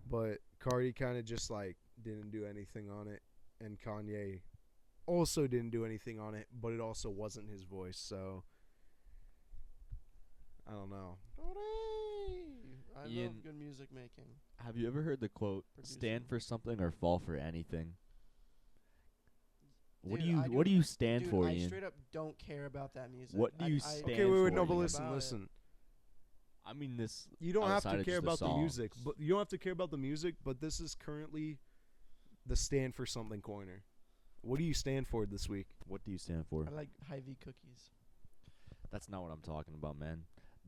But Cardi kind of just like didn't do anything on it, and Kanye also didn't do anything on it, but it also wasn't his voice, so I don't know. I Ian, love good music making. Have you ever heard the quote, Producing. stand for something or fall for anything? What Dude, do you I what do you stand Dude, for, I Ian? straight up don't care about that music. What do you I stand Okay, wait, no, for but you listen, about it. listen. I mean this. You don't have outside to of care just the about the music, songs. but you don't have to care about the music. But this is currently the stand for something corner. What do you stand for this week? What do you stand for? I like Hy-Vee cookies. That's not what I'm talking about, man.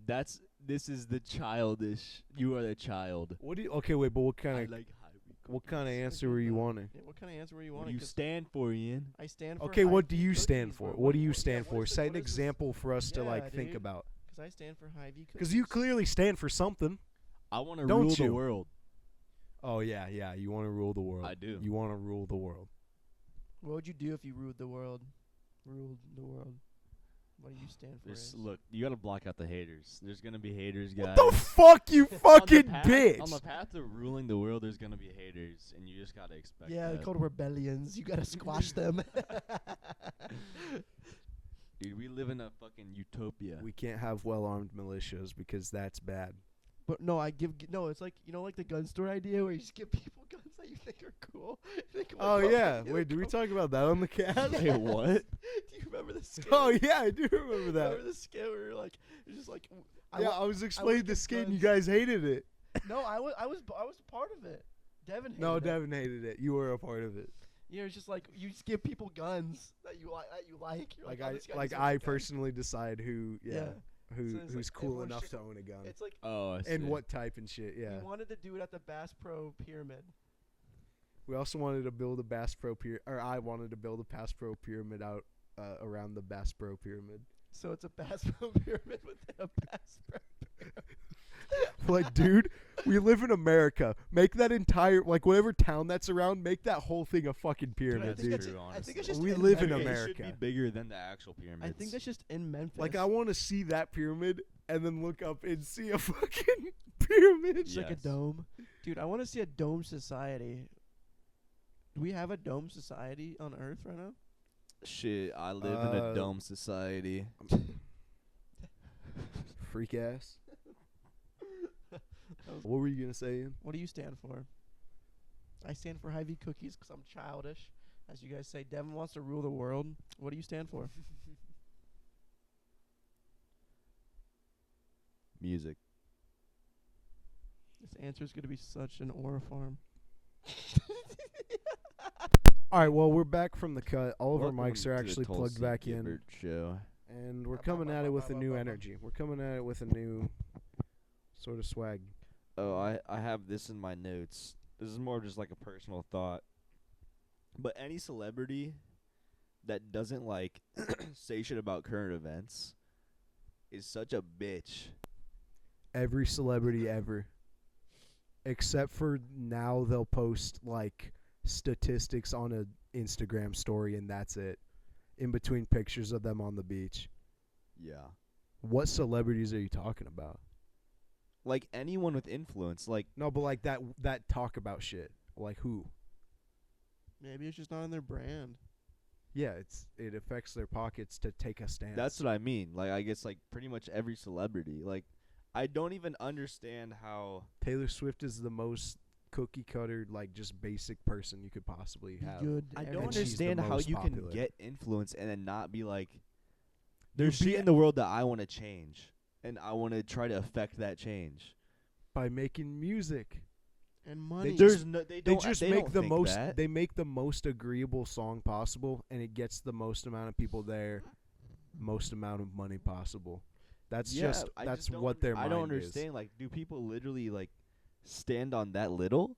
This is the childish. You are the child. What do you? Okay, wait, but what I kind of like Hy-Vee what kind of I answer get were you that. wanting? Yeah, what kind of answer were you What do wanting? you 'Cause stand for, Ian? I stand for. Okay, what do Hy-Vee you stand cookies, for? bro. What do you yeah, stand what for? is the- Set what an is this- example for us to Yeah, like think dude. about. 'Cause I stand for Hy-Vee cookies. Because you clearly stand for something. I want to Don't rule the you? world. Oh yeah, yeah. You want to rule the world. I do. You want to rule the world. What would you do if you ruled the world? Ruled the world. What do you stand for? Just Ace? look, you gotta block out the haters. There's gonna be haters, What guys. the fuck, you On the fucking path- bitch! On the path to ruling the world, there's gonna be haters, and you just gotta expect Yeah, they're that. called rebellions. You gotta squash them. Dude, we live in a fucking utopia. We can't have well-armed militias because that's bad. But no, no. It's like like the gun store idea where you just give people guns that you think are cool. Oh yeah. Wait, did we talk about that on the cast? Wait, what? Do you remember the scale? Oh yeah, I do remember that. Remember the scale where you're like, it's just like. Yeah, I was explaining the give skate and you guns. guys hated it. No, I was part of it. Devin hated No, it. Devin hated it. You were a part of it. Yeah, it's just like you just give people guns that you like. You're Like oh, this guy deserves I a gun. personally decide who Yeah. So it's who's like cool everyone enough should- to own a gun It's like Oh, I see. and what type and shit. Yeah. we wanted to do it at the Bass Pro Pyramid. We also wanted to build a Bass Pro or I wanted to build a Bass Pro pyramid out around the Bass Pro pyramid. So it's a Bass Pro Pyramid within a Bass Pro. Like, dude, we live in America. Make that entire, like, whatever town that's around, make that whole thing a fucking pyramid, think dude. that's- True, I think it's honestly. just We in live in Memphis. It should America. be bigger than the actual pyramids. I think that's just in Memphis. Like, I want to see that pyramid and then look up and see a fucking pyramid. It's like a Yes. dome. Dude, I want to see a dome society. Do we have a dome society on Earth right now? Shit, I live in a dome society. Freak ass. What were you going to say, Ian? What do you stand for? I stand for Hy-Vee cookies because I'm childish. As you guys say, Devin wants to rule the world. What do you stand for? Music. This answer is going to be such an aura farm. All right, well, we're back from the cut. All of our Welcome mics are to the actually plugged Tulsi back in. Gabber Show. And we're coming at it with a new energy. We're coming at it with a new sort of swag. Oh, I have this in my notes. This is more just like a personal thought. But any celebrity that doesn't like say shit about current events is such a bitch. Every celebrity ever. Except for now they'll post like statistics on a Instagram story and that's it. In between pictures of them on the beach. Yeah. What celebrities are you talking about? Like anyone with influence, like No, but like that talk about shit. Like who? Maybe it's just not in their brand. Yeah, it affects their pockets to take a stance. that's what I mean. Like I guess like pretty much every celebrity. Like I don't even understand how Taylor Swift is the most cookie cutter, like just basic person you could possibly Be have. good. I to don't And she's the understand how most you popular. can get influence and then not be like there's be- shit in the world that I want to change and I want to try to affect that change. By making music. And money. There's no they They don't just they make don't the think most that. they make the most agreeable song possible and it gets the most amount of people there, most amount of money possible. That's Yeah, just I that's just don't what their I don't mind is. understand like do people literally like stand on that little?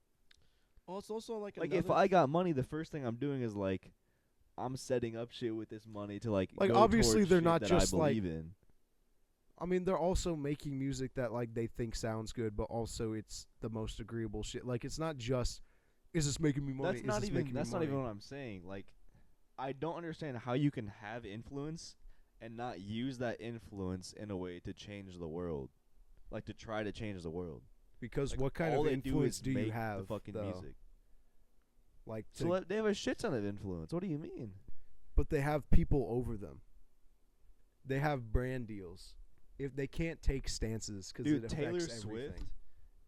Well, it's also like Like if I got money the first thing I'm doing is like I'm setting up shit with this money to like Like, go obviously towards they're shit not that just, I like- believe in. I mean, they're also making music that like they think sounds good, but also it's the most agreeable shit. Like it's not just is this making me money? That's Is not this even making me that's not money? even what I'm saying. Like I don't understand how you can have influence and not use that influence in a way to change the world. Like to try to change the world. Because Like, what kind all of they influence is do you make have? the fucking though? music. Like, So they have a shit ton of influence. What do you mean? but they have people over them. They have brand deals. If they can't take stances, because Dude, it Taylor affects Swift everything.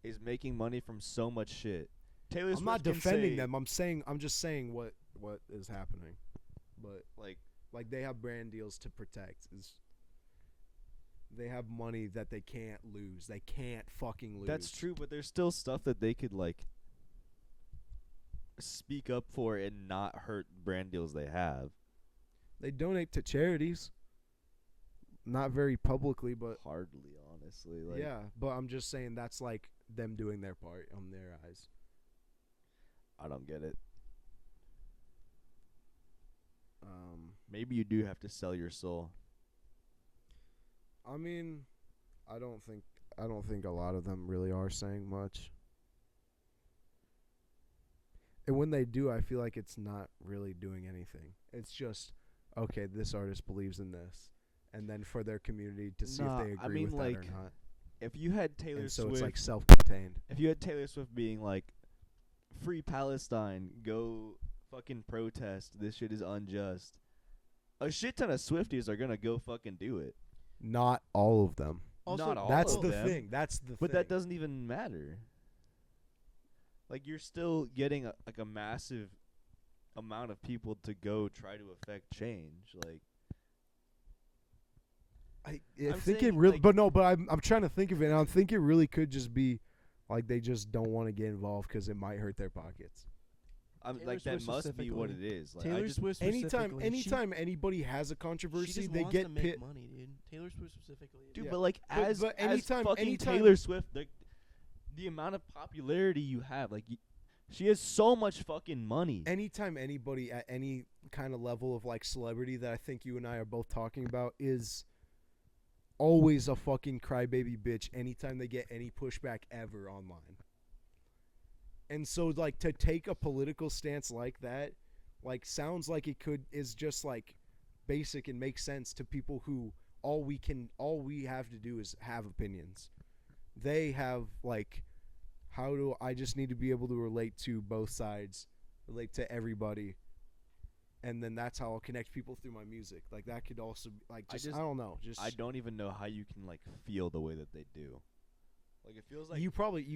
is making money from so much shit. Taylor I'm Swift not can defending say, them. I'm just saying what is happening. But like they have brand deals to protect. They have money that they can't lose. They can't fucking lose. that's true, but there's still stuff that they could like speak up for and not hurt brand deals they have. They donate to charities. Not very publicly, but Hardly, honestly. Like, yeah. But I'm just saying that's like them doing their part on their eyes. I don't get it. Maybe you do have to sell your soul. I mean, I don't think a lot of them really are saying much. And when they do, I feel like it's not really doing anything. It's just, okay, this artist believes in this. And then for their community to see Nah, if they I agree mean, with that or like, not. If you had Taylor And so Swift, it's like self-contained. if you had Taylor Swift being like, "Free Palestine, go fucking protest. This shit is unjust." A shit ton of Swifties are gonna go fucking do it. Not all of them. Also, Not all That's of the them. thing. That's the thing. But that doesn't even matter. Like you're still getting a massive amount of people to go try to affect change. Like I I'm think it saying, really, like- but no, but I'm trying to think of it, and I think it really could just be like they just don't want to get involved because it might hurt their pockets. I'm Taylor like that Swift must be what it specifically. is. Like I Taylor just Swift Anytime specifically, anybody has a she controversy, just they wants to get make pit. money, dude. Taylor Swift specifically. dude, Yeah. but like But as anytime- fucking anytime- Taylor Swift, the amount of popularity you have, like she has so much fucking money. Anytime anybody at any kind of level of like celebrity that I think you and I are both talking about is always a fucking crybaby bitch anytime they get any pushback ever online. And so, like, to take a political stance like that, like, sounds like is just, like, basic and makes sense to people who all we have to do is have opinions. They have, like, I just need to be able to relate to both sides, relate to everybody, and then that's how I'll connect people through my music. Like, that could also, like, I don't know. Just I don't even know how you can, like, feel the way that they do. Like, it feels like... you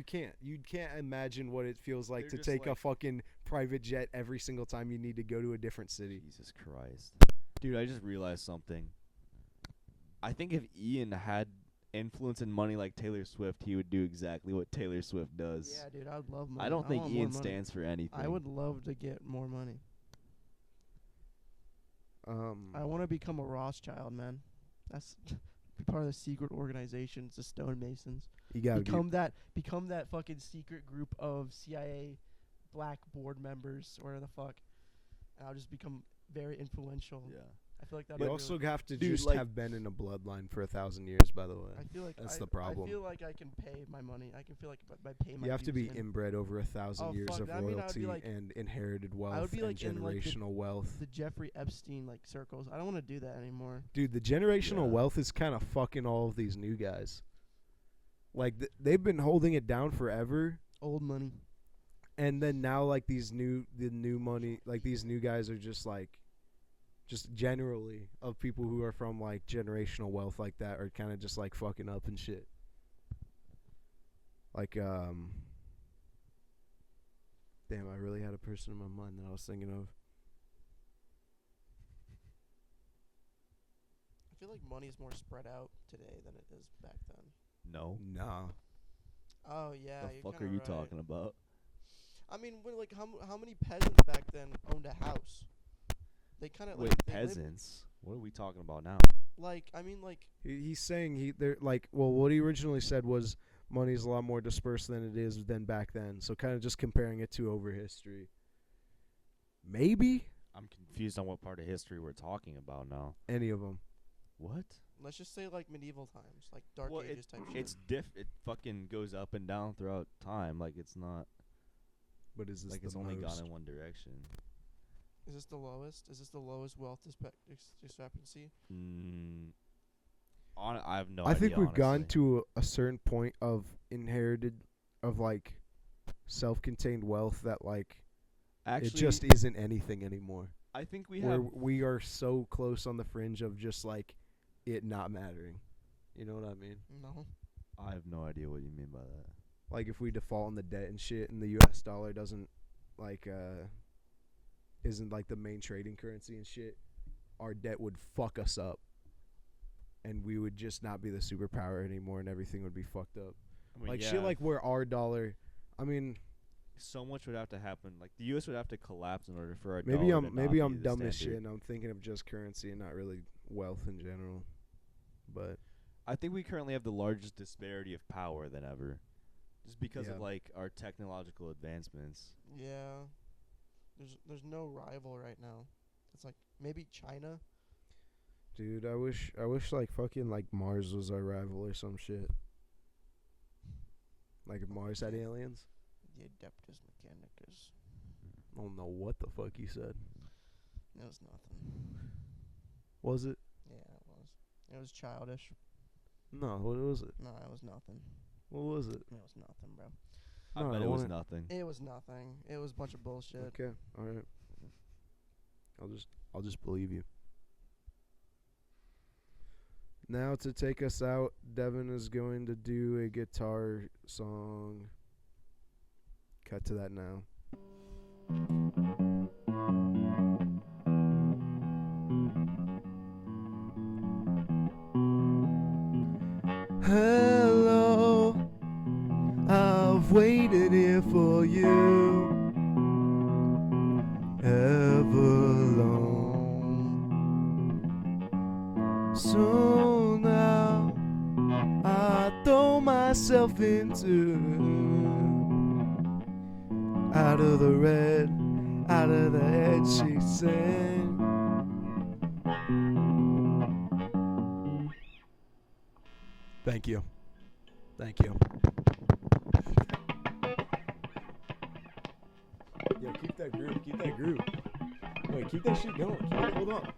can't imagine what it feels like to take a fucking private jet every single time you need to go to a different city. Jesus Christ. Dude, I just realized something. I think if Ian had influence and money like Taylor Swift, he would do exactly what Taylor Swift does. Yeah, dude, I would love money. I don't think want Ian more money. stands for anything. I would love to get more money. I want to become a Rothschild, man. That's be part of the secret organization. It's the Stonemasons. You gotta become that fucking secret group of CIA black board members or the fuck. And I'll just become very influential. Yeah. I feel like that. You also have to Dude, just like- have been in a bloodline for 1,000 years, by the way. I feel like That's the problem. I feel like I can pay my money. I can feel like by pay my. You have to be dues in. inbred over 1,000 years fuck, of I mean, I would royalty be like- and inherited wealth I would be and like in, like, generational wealth. the Jeffrey Epstein like circles. I don't want to do that anymore. Dude, the generational Yeah. wealth is kind of fucking all of these new guys. Like, they've been holding it down forever, Old money. and then now, like, the new money, like, these new guys are just, like, just generally of people who are from, like, generational wealth like that are kind of just, like, fucking up and shit. Like, damn, I really had a person in my mind that I was thinking of. I feel like money is more spread out today than it is back then. No. Nah. Oh yeah, The you're fuck are kinda you right. talking about? I mean, like how many peasants back then owned a house? They kind of Wait, like they lived- peasants? What are we talking about now? like I mean, like He's saying they're like, well, what he originally said was money's a lot more dispersed than it is than back then. So kind of just comparing it to over history. Maybe I'm confused on what part of history we're talking about now. any of them. What? let's just say like medieval times, like Dark Well, Ages type shit. It's it fucking goes up and down throughout time. Like, it's not But is this like the it's only most? gone in one direction. Is this the lowest? Is this the lowest wealth discrepancy? I have no I idea. think we've gone honestly. to a certain point of like self-contained wealth that like Actually, it just isn't anything anymore. I think we Where have. we are so close on the fringe of just like it not mattering. You know what I mean? No. I have no idea what you mean by that. Like if we default on the debt and shit and the US dollar doesn't like isn't like the main trading currency and shit, our debt would fuck us up. And we would just not be the superpower anymore and everything would be fucked up. I mean, Like yeah, shit like where our dollar, I mean, so much would have to happen. Like the U.S. would have to collapse in order for our maybe dollar to I'm not be dumb the as shit standard. and I'm thinking of just currency and not really wealth in general. But I think we currently have the largest disparity of power than ever, just because Yeah. of like our technological advancements. Yeah. There's no rival right now. It's like maybe China. dude, I wish like fucking like Mars was our rival or some shit. Like if Mars had aliens. The Adeptus Mechanicus. I don't know what the fuck you said. It was nothing. Was it? Yeah, it was. It was childish. No, what was it? No, it was nothing. What was it? It was nothing, bro. I No, bet I it was wanna- nothing. It was nothing. It was a bunch of bullshit. Okay, all right. I'll just believe you. Now to take us out, Devin is going to do a guitar song. Cut to that now. Hello, I've waited here for you ever long. So now I throw myself into out of the red, out of the head, she said. Thank you. Thank you. Yo, keep that groove. Keep that groove. Wait, keep that shit going. Hold on.